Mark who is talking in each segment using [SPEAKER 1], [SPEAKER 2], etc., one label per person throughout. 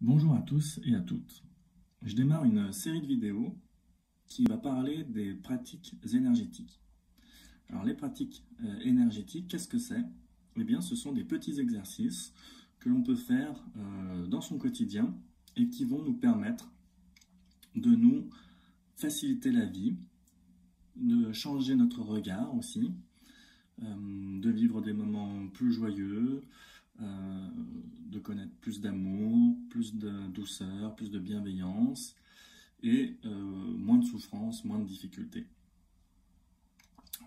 [SPEAKER 1] Bonjour à tous et à toutes. Je démarre une série de vidéos qui va parler des pratiques énergétiques. Alors les pratiques énergétiques, qu'est-ce que c'est? Eh bien ce sont des petits exercices que l'on peut faire dans son quotidien et qui vont nous permettre de nous faciliter la vie, de changer notre regard aussi, de vivre des moments plus joyeux, de connaître plus d'amour, plus de douceur, plus de bienveillance et moins de souffrance, moins de difficultés.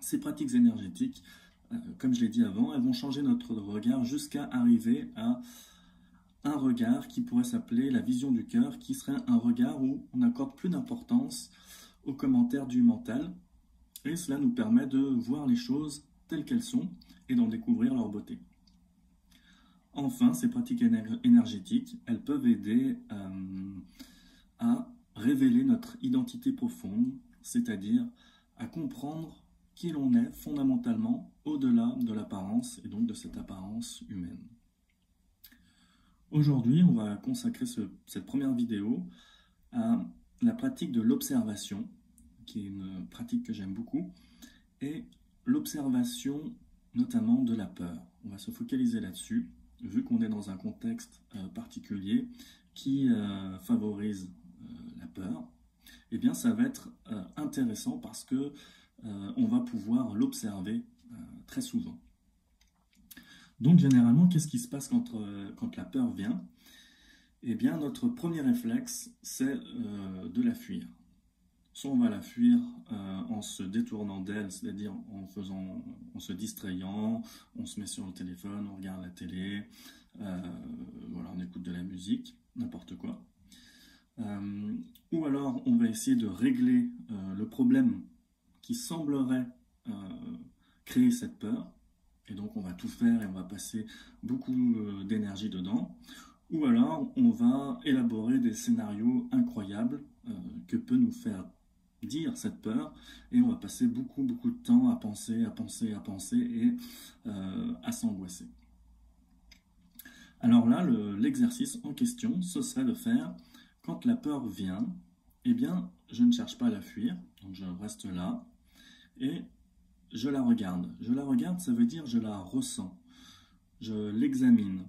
[SPEAKER 1] Ces pratiques énergétiques, comme je l'ai dit avant, elles vont changer notre regard jusqu'à arriver à un regard qui pourrait s'appeler la vision du cœur, qui serait un regard où on n'accorde plus d'importance aux commentaires du mental, et cela nous permet de voir les choses telles qu'elles sont et d'en découvrir leur beauté. Enfin, ces pratiques énergétiques, elles peuvent aider à révéler notre identité profonde, c'est-à-dire à comprendre qui l'on est fondamentalement au-delà de l'apparence et donc de cette apparence humaine. Aujourd'hui, on va consacrer cette première vidéo à la pratique de l'observation, qui est une pratique que j'aime beaucoup, et l'observation notamment de la peur. On va se focaliser là-dessus, vu qu'on est dans un contexte particulier qui favorise la peur. Eh bien, ça va être intéressant parce que on va pouvoir l'observer très souvent. Donc, généralement, qu'est-ce qui se passe quand la peur vient? Eh bien, notre premier réflexe, c'est de la fuir. Soit on va la fuir en se détournant d'elle, c'est-à-dire en se distrayant, on se met sur le téléphone, on regarde la télé, voilà, on écoute de la musique, n'importe quoi. Ou alors on va essayer de régler le problème qui semblerait créer cette peur, et donc on va tout faire et on va passer beaucoup d'énergie dedans. Ou alors on va élaborer des scénarios incroyables que peut nous faire dire cette peur, et on va passer beaucoup de temps à penser et à s'angoisser. Alors là, l'exercice en question, ce serait de faire, quand la peur vient, eh bien, je ne cherche pas à la fuir, donc je reste là, et je la regarde. Je la regarde, ça veut dire je la ressens, je l'examine,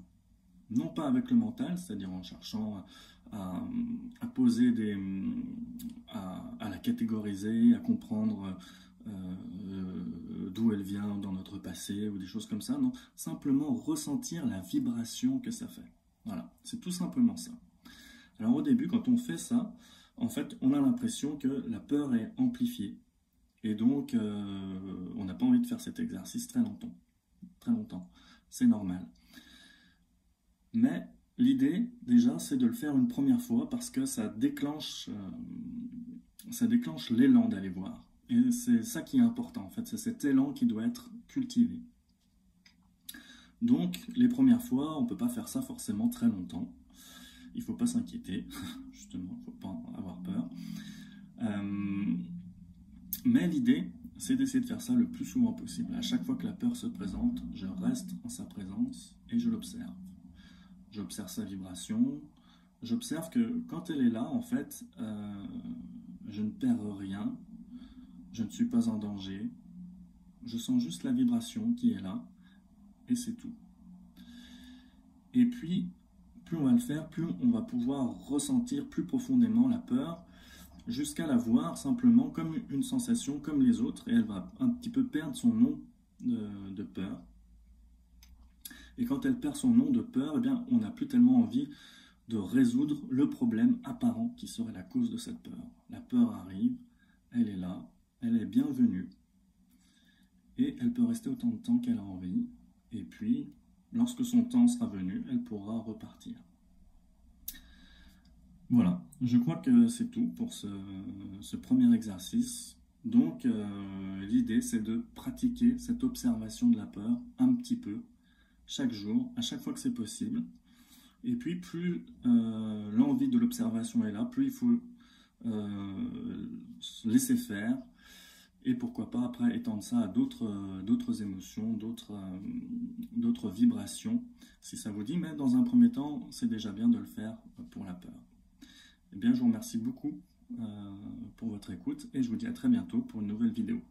[SPEAKER 1] non pas avec le mental, c'est-à-dire en cherchant à poser à la catégoriser, à comprendre d'où elle vient dans notre passé ou des choses comme ça, non, simplement ressentir la vibration que ça fait. Voilà, c'est tout simplement ça. Alors au début, quand on fait ça, en fait, on a l'impression que la peur est amplifiée, et donc on n'a pas envie de faire cet exercice très longtemps, c'est normal. Mais l'idée, déjà, c'est de le faire une première fois parce que ça déclenche l'élan d'aller voir. Et c'est ça qui est important, en fait. C'est cet élan qui doit être cultivé. Donc, les premières fois, on ne peut pas faire ça forcément très longtemps. Il ne faut pas s'inquiéter, justement, il ne faut pas avoir peur. Mais l'idée, c'est d'essayer de faire ça le plus souvent possible. À chaque fois que la peur se présente, je reste en sa présence et je l'observe. J'observe sa vibration, j'observe que quand elle est là, en fait, je ne perds rien, je ne suis pas en danger, je sens juste la vibration qui est là, et c'est tout. Et puis, plus on va le faire, plus on va pouvoir ressentir plus profondément la peur, jusqu'à la voir simplement comme une sensation comme les autres, et elle va un petit peu perdre son nom de peur. Et quand elle perd son nom de peur, eh bien, on n'a plus tellement envie de résoudre le problème apparent qui serait la cause de cette peur. La peur arrive, elle est là, elle est bienvenue, et elle peut rester autant de temps qu'elle a envie, et puis, lorsque son temps sera venu, elle pourra repartir. Voilà, je crois que c'est tout pour ce premier exercice. Donc, l'idée, c'est de pratiquer cette observation de la peur un petit peu, chaque jour, à chaque fois que c'est possible. Et puis, plus l'envie de l'observation est là, plus il faut laisser faire Et pourquoi pas après étendre ça à d'autres émotions, d'autres vibrations, si ça vous dit. Mais dans un premier temps, c'est déjà bien de le faire pour la peur. Eh bien, je vous remercie beaucoup pour votre écoute et je vous dis à très bientôt pour une nouvelle vidéo.